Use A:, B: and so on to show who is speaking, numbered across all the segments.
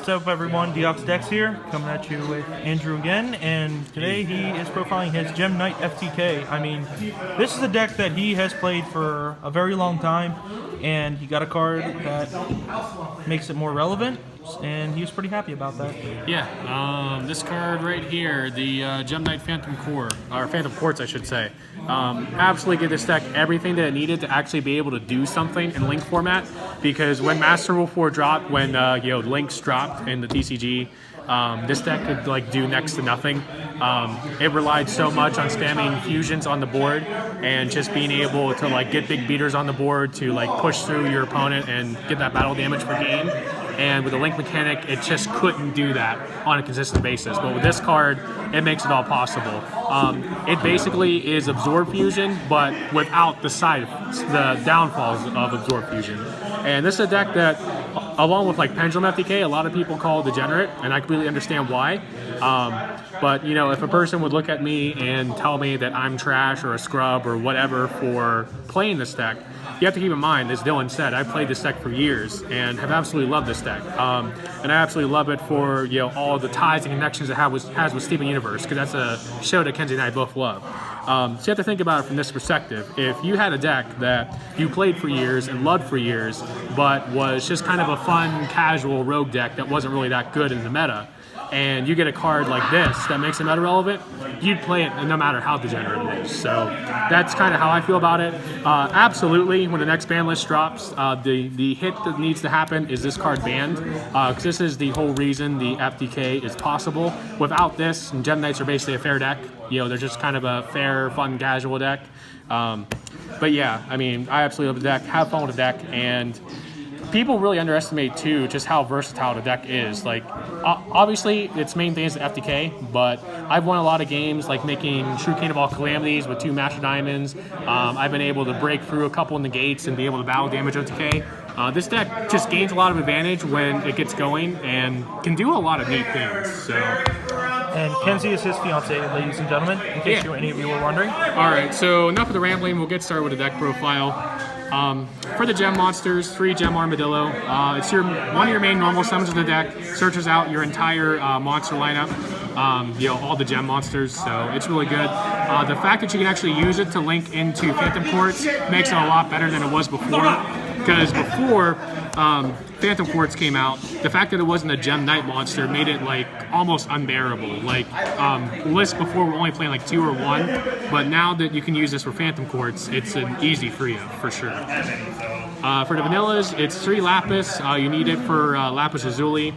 A: What's up, everyone? Deox Dex here, coming at you with Andrew again, and today he is profiling his Gem Knight FTK. I mean, this is a deck that he has played for a very long time, and he got a card that makes it more relevant, and he was pretty happy about that.
B: Yeah, this card right here, the Gem Knight Phantom Core, or Phantom Quartz, I should say, absolutely give this deck everything that it needed to actually be able to do something in Link format. Because when Master Wolf 4 dropped, when Links dropped in the TCG, this deck could do next to nothing. It relied so much on spamming fusions on the board and just being able to get big beaters on the board to push through your opponent and get that battle damage per game. And with the Link mechanic, it just couldn't do that on a consistent basis. But with this card, it makes it all possible. It basically is Absorb Fusion, but without the downfalls of Absorb Fusion. And this is a deck that, along with Pendulum FTK, a lot of people call degenerate, and I completely understand why. But if a person would look at me and tell me that I'm trash or a scrub or whatever for playing this deck, you have to keep in mind, as Dylan said, I've played this deck for years and have absolutely loved this deck. And I absolutely love it for all the ties and connections it has with Steven Universe, because that's a show that Kenzie and I both love. So you have to think about it from this perspective. If you had a deck that you played for years and loved for years, but was just kind of a fun, casual rogue deck that wasn't really that good in the meta, and you get a card like this that makes it meta relevant, you'd play it no matter how degenerate it is. So that's kind of how I feel about it. Absolutely, when the next ban list drops, the hit that needs to happen is this card banned, because this is the whole reason the FTK is possible. Without this, and Gem Knights are basically a fair deck. They're just kind of a fair, fun, casual deck. But yeah, I mean, I absolutely love the deck, have fun with the deck, and people really underestimate too just how versatile the deck is. Obviously its main thing is the FTK, but I've won a lot of games making True Cannonball Calamities with 2 Master Diamonds. I've been able to break through a couple negates and be able to battle damage OTK. This deck just gains a lot of advantage when it gets going and can do a lot of neat things. So.
A: And Kenzie is his fiance, ladies and gentlemen, in case any of you were wondering.
B: Alright, so enough of the rambling, we'll get started with the deck profile. For the Gem Monsters, 3 Gem Armadillo. It's one of your main normal summons of the deck. Searches out your entire monster lineup, all the Gem Monsters, so it's really good. The fact that you can actually use it to link into Phantom Quartz makes it a lot better than it was before. Because before Phantom Quartz came out, the fact that it wasn't a Gem Knight monster made it almost unbearable. Lists before were only playing 2 or 1, but now that you can use this for Phantom Quartz, it's an easy free up for sure. For the vanillas, it's 3 Lapis. You need it for Lapis Lazuli,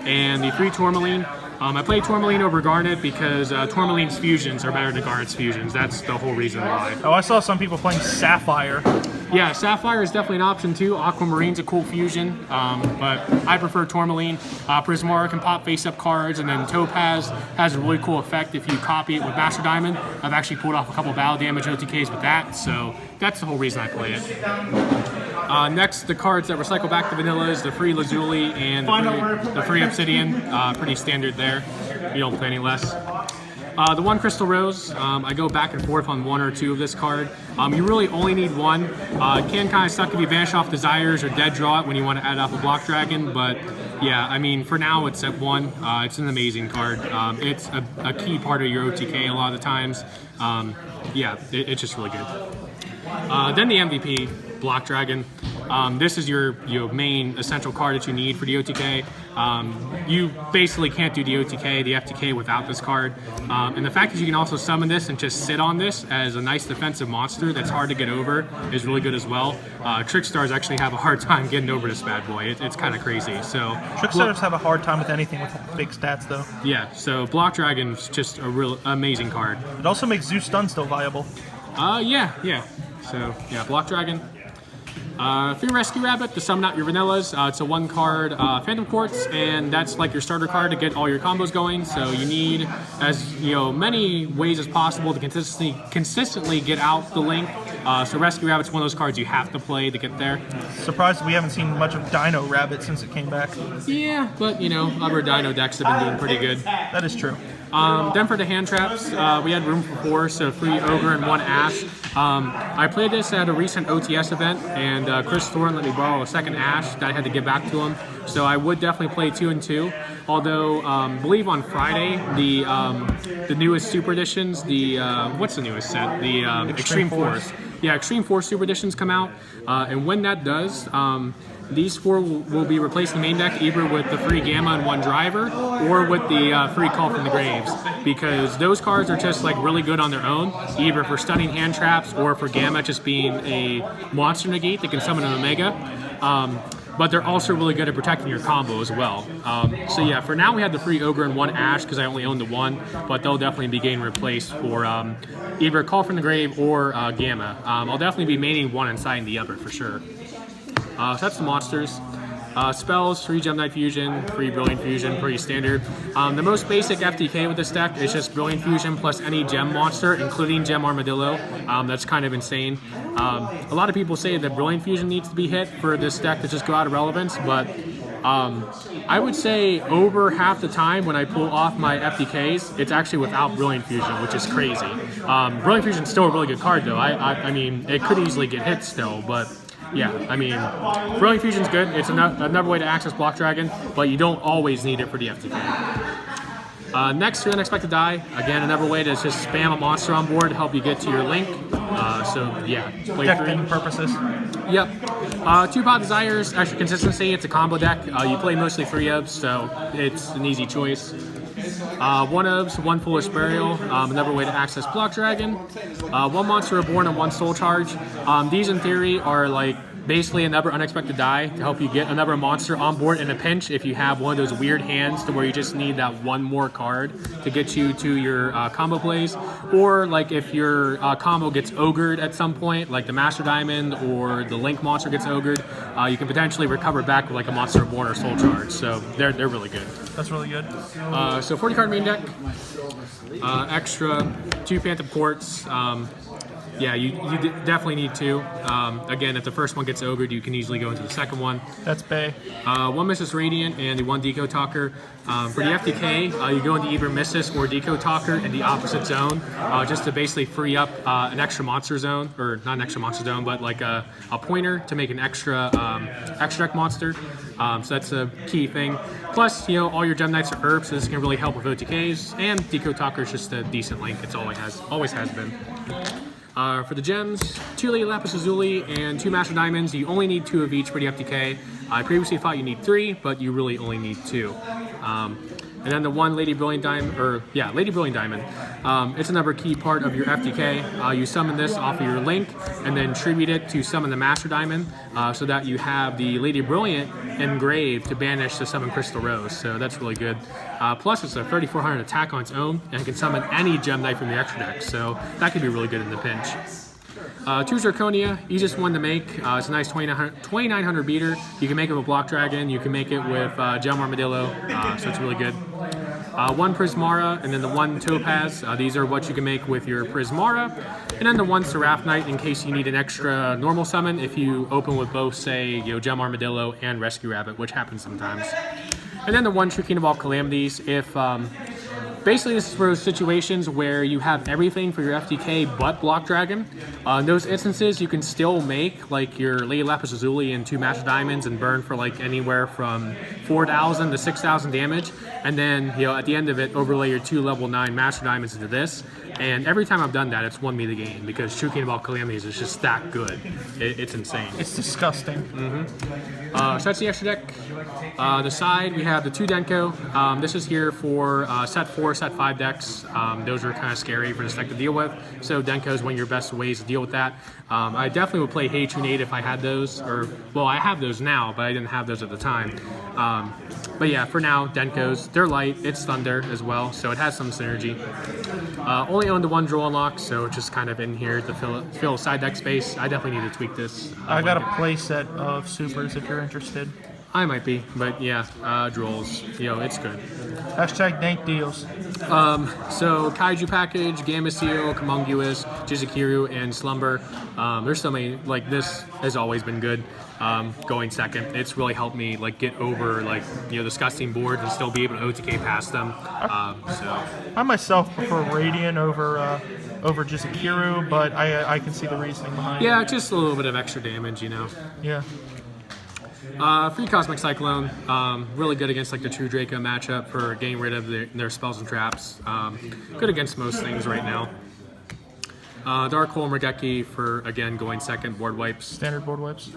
B: and the 3 Tourmaline. I play Tourmaline over Garnet because Tourmaline's fusions are better than Garnet's fusions. That's the whole reason why.
A: Oh, I saw some people playing Sapphire.
B: Yeah, Sapphire is definitely an option too. Aquamarine's a cool fusion, but I prefer Tourmaline. Prismara can pop face-up cards, and then Topaz has a really cool effect if you copy it with Master Diamond. I've actually pulled off a couple battle damage OTKs with that, so that's the whole reason I play it. Next, the cards that recycle back to vanillas, the free Lazuli and the free Obsidian. Pretty standard there. You don't play any less. The 1 Crystal Rose, I go back and forth on 1 or 2 of this card. You really only need 1. It can kind of suck if you vanish off Desires or dead draw it when you want to add off a Block Dragon, but yeah, I mean, for now it's at 1. It's an amazing card. It's a key part of your OTK a lot of the times. Yeah, it's just really good. Then the MVP, Block Dragon. This is your main essential card that you need for the OTK. You basically can't do the OTK, the FTK without this card. And the fact that you can also summon this and just sit on this as a nice defensive monster that's hard to get over is really good as well. Trickstars actually have a hard time getting over this bad boy. It's kind of crazy. So
A: Trickstars have a hard time with anything with big stats, though.
B: Yeah, so Block Dragon's just a real amazing card.
A: It also makes Zeus Stun still viable.
B: Yeah. So, yeah, Block Dragon. For your Rescue Rabbit, to summon out your vanillas, it's a 1 card Phantom Quartz, and that's your starter card to get all your combos going. So you need as many ways as possible to consistently get out the link. So Rescue Rabbit's one of those cards you have to play to get there.
A: Surprised we haven't seen much of Dino Rabbit since it came back.
B: Yeah, but other Dino decks have been doing pretty good.
A: That is true.
B: Then for the hand traps, we had room for 4, so 3 Ogre and 1 Ash. I played this at a recent OTS event, and Chris Thorne let me borrow a second Ash that I had to give back to him. So I would definitely play 2 and 2. Although, I believe on Friday the newest Super Editions, what's the newest set? The Extreme Force. Yeah, Extreme Force Super Editions come out, and when that does, these 4 will be replacing the main deck either with the free Gamma and 1 driver, or with the free Call from the Graves, because those cards are just like really good on their own, either for stunning hand traps or for Gamma just being a monster negate that can summon an Omega. But they're also really good at protecting your combo as well. So yeah, for now we have the free Ogre and 1 Ash because I only own the 1, but they'll definitely be getting replaced for either Call from the Grave or Gamma. I'll definitely be maining 1 and siding the other for sure. So that's the monsters. Spells, free Gem Knight Fusion, free Brilliant Fusion, pretty standard. The most basic FTK with this deck is just Brilliant Fusion plus any gem monster, including Gem Armadillo. That's kind of insane. A lot of people say that Brilliant Fusion needs to be hit for this deck to just go out of relevance, but I would say over half the time when I pull off my FTKs, it's actually without Brilliant Fusion, which is crazy. Brilliant Fusion is still a really good card though. I mean, it could easily get hit still, but yeah, I mean, Brilliant Fusion's good. It's another way to access Block Dragon, but you don't always need it for the FTK. Next, your Unexpected Die. Again, another way to just spam a monster on board to help you get to your link. So yeah, play
A: Deck
B: 3.
A: building purposes.
B: Yep. 2 Pot Desires, extra consistency. It's a combo deck. You play mostly 3 Obs, so it's an easy choice. 1 Obs, 1 Foolish Burial, another way to access Block Dragon. 1 Monster Reborn and 1 Soul Charge. These in theory are like basically another Unexpected Die to help you get another monster on board in a pinch if you have one of those weird hands to where you just need that 1 more card to get you to your combo plays, or like if your combo gets ogred at some point, like the Master Diamond or the Link monster gets ogred, you can potentially recover back with like a Monster Reborn or Soul Charge, so they're really good.
A: That's really good.
B: So 40 card main deck, extra 2 Phantom Courts. Yeah, you definitely need 2. Again, if the first one gets ogred, you can easily go into the second one.
A: That's Bay.
B: 1 Mrs. Radiant and the 1 Deco Talker. For the FTK, you go into either Mrs. or Deco Talker in the opposite zone, just to basically free up an extra monster zone, or not an extra monster zone, but like a pointer to make an extra deck monster. So that's a key thing. Plus, you know, all your Gem Knights are herbs, so this can really help with OTKs, and Deco Talker is just a decent link. It's always has been. For the gems, 2 Lady Lapis Lazuli and 2 Master Diamonds. You only need 2 of each for the FTK. I previously thought you need 3, but you really only need 2. And then the 1 Lady Brilliant Diamond, Lady Brilliant Diamond. It's another key part of your FTK. You summon this off of your link and then tribute it to summon the Master Diamond, so that you have the Lady Brilliant engraved to banish to summon Crystal Rose. So that's really good. Plus, it's a 3,400 attack on its own, and it can summon any Gem Knight from the extra deck. So that could be really good in the pinch. 2 Zirconia, easiest one to make. It's a nice 2,900 beater. You can make it with Block Dragon. You can make it with Gem Armadillo, so it's really good. 1 Prismara, and then the 1 Topaz. These are what you can make with your Prismara. And then the 1 Seraph Knight in case you need an extra normal summon if you open with both, say, Gem Armadillo and Rescue Rabbit, which happens sometimes. And then the 1 True King of all Calamities. If basically, this is for situations where you have everything for your FTK but Block Dragon. In those instances, you can still make like your Lady Lapis Lazuli and 2 Master Diamonds and burn for like anywhere from 4,000 to 6,000 damage. And then, at the end of it, overlay your 2 level 9 Master Diamonds into this. And every time I've done that, it's won me the game because True King of all Calamities is just that good. It's insane.
A: It's disgusting.
B: So that's the extra deck. The side, we have the 2 Denko. This is here for set 4, set 5 decks. Those are kind of scary for this deck to deal with. So Denko is one of your best ways to deal with that. I definitely would play Hey True Nate if I had those. Well, I have those now, but I didn't have those at the time. But yeah, for now, Denkos, they're light. It's Thunder as well, so it has some synergy. Only owned the 1 Draw Unlock, so it's just kind of in here to fill side deck space. I definitely need to tweak this.
A: I got a play set of supers if you're interested.
B: I might be, but yeah, Drolls, it's good.
A: Hashtag dank deals.
B: So Kaiju Package, Gamma Seal, Kamunguous, Jizukiru, and Slumber. There's so many, like this has always been good. Going second, it's really helped me like get over disgusting boards and still be able to OTK past them.
A: I myself prefer Radiant over Jizukiru, but I can see the reasoning behind it.
B: Yeah, just a little bit of extra damage,
A: Yeah.
B: Free Cosmic Cyclone, really good against like the True Draco matchup for getting rid of their spells and traps. Good against most things right now. Dark Hole Murgeki for, again, going second, board wipes.
A: Standard board wipes.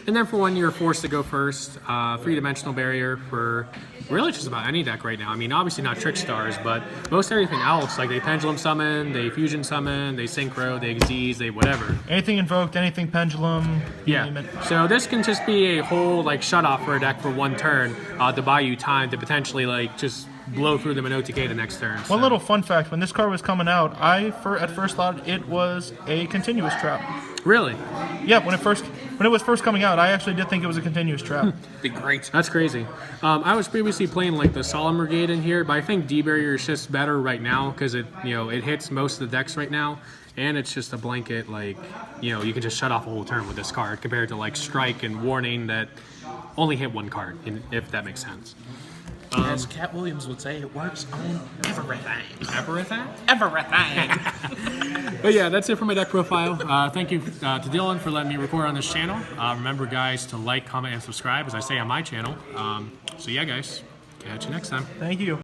B: And then for when you're forced to go first, Three-Dimensional Barrier for really just about any deck right now. I mean, obviously not Trick Stars, but most everything else, like they Pendulum Summon, they Fusion Summon, they Synchro, they Xyz, they whatever.
A: Anything invoked, anything pendulum.
B: Yeah.
A: Name it.
B: So this can just be a whole like shut off for a deck for one turn to buy you time to potentially like just blow through them in OTK the next turn.
A: One little fun fact: when this card was coming out, at first thought it was a continuous trap.
B: Really?
A: Yeah, when it was first coming out, I actually did think it was a continuous trap.
C: Be great.
B: That's crazy. I was previously playing like the Solemn Brigade in here, but I think D-Barrier is just better right now because it hits most of the decks right now, and it's just a blanket like you can just shut off a whole turn with this card compared to like Strike and Warning that only hit one card, if that makes sense.
C: As Cat Williams would say, it works on everything.
B: Everything?
C: Everything.
B: But yeah, that's it for my deck profile. Thank you to Dylan for letting me record on this channel. Remember, guys, to like, comment, and subscribe, as I say on my channel. So yeah, guys, catch you next time.
A: Thank you.